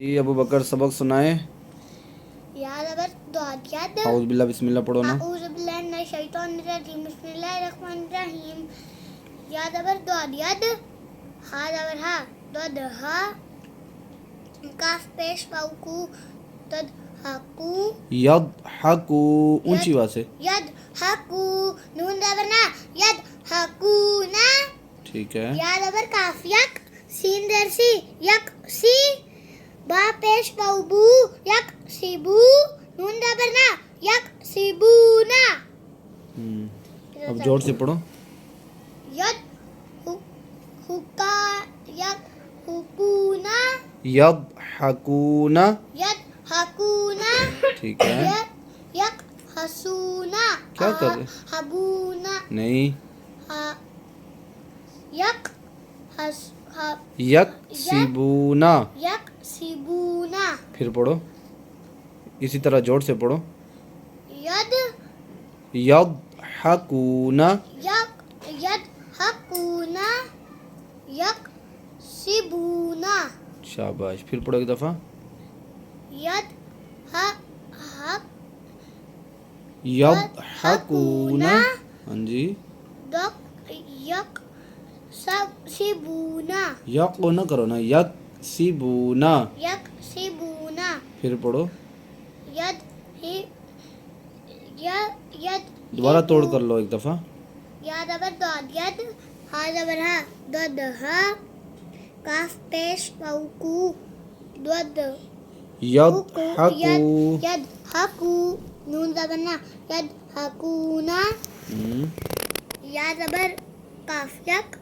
जी अबू बकर सबक सुनाए। औज़ बिल्लाह बिस्मिल्लाह पढ़ो ना। बिस्मिल्लाहिर्रहमानिर्रहीम। या ज़बर दौद यद, हा ज़बर हा, दौद हा, काफ पेश वाऊ दद हाकू, यद हकू ऊंची आवाज़ से। यद हाकू, नून ज़बर ना, यद हाकू ना। ठीक है। या ज़बर काफ यक, सीन दर सी, यक सी, बा पेश वाऊ बू, यक सीबू, नून ज़बर ना, यक सीबूना। अब जोर से पढ़ो। यद हुक्का, यक हुकूना, यद हकूना। यद हकूना। ठीक है। यक हसूना, क्या कर रहे? हबूना नहीं। यक यक सीबूना। यक सीबूना। फिर पढ़ो, इसी तरह जोर से पढ़ो। यद यद हकूना। यद हकूना, यक सीबूना। शाबाश। फिर पढ़ो एक दफ़ा। यद यद हकूना। हाँ जी। यक सब सीबूना। यक को ना करो ना, यक सीबूना। यक सीबूना। फिर पढ़ो। यद यद दोबारा तोड़ कर लो एक दफ़ा। या ज़बर दौद यद, हा ज़बर हा, दद हा, काफ पेश वाऊ कू, दद यद हकू। यद हकू, नून ज़बर ना, यद हकूना। या ज़बर काफ यक,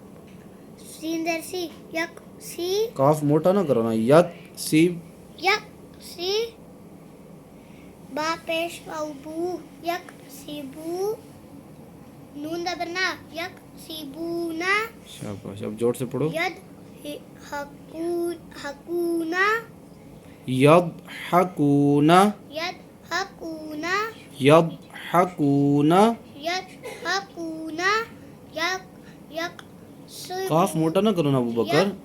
सीन दर सी, यक सी, काफ मोटा ना करो ना, यक सी, बा पेश वाऊ बू, यक सीबू, नून ज़बर ना, यक सीबूना। शाबाश। अब जोर से पढ़ो। यद हकूना, यद हकूना। यद हकूना, यद हकूना। यद हकूना। यक काफ मोटा ना करो ना अबू बकर।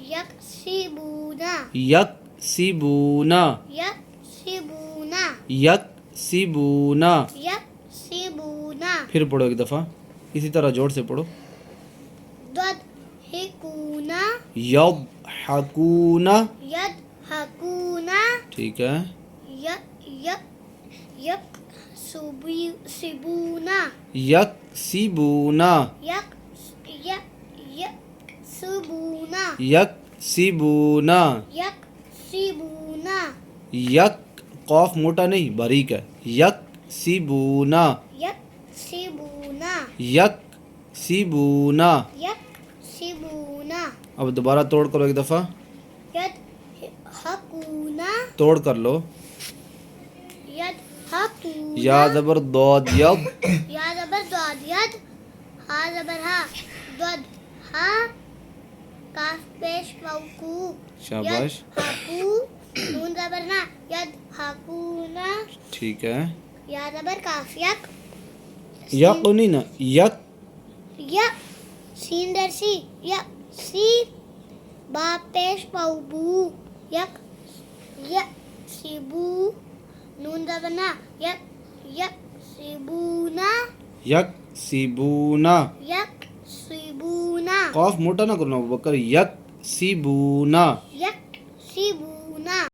यक सीबूना। यक सीबूना। यक सीबूना। यक सीबूना। यक सीबूना। फिर पढ़ो एक दफ़ा, इसी तरह जोर से पढ़ो। दद हिकूना, यद हकूना। यद हकूना। ठीक है। यक सीबूना। यक सीबूना। यक सीबूना। यक सीबूना। यक सीबूना। यक कॉफ मोटा नहीं बारीक है। यक सीबूना। यक सीबूना। यक सीबूना। यक सीबूना। अब दोबारा तोड़ करो एक दफ़ा। यद हकूना, तोड़ कर लो। यद हकूना। या ज़बर दौद यद, या ज़बर दौद यद, हा ज़बर हा, दद हा, काफ पेश वाऊ कू, शाबाश। यद हाकू, नून ज़बर ना, यद हाकूना। ठीक है। या ज़बर काफ यक, यक नहीं ना, यक, यक, सीन दर सी, यक सी, बा पेश वाऊ बू, यक सीबू, नून ज़बर ना, यक सीबूना। यक सीबूना। यक सीबूना। कॉफ मोटा ना करो ना अबू बकर। यक सीबूना। यक सीबूना।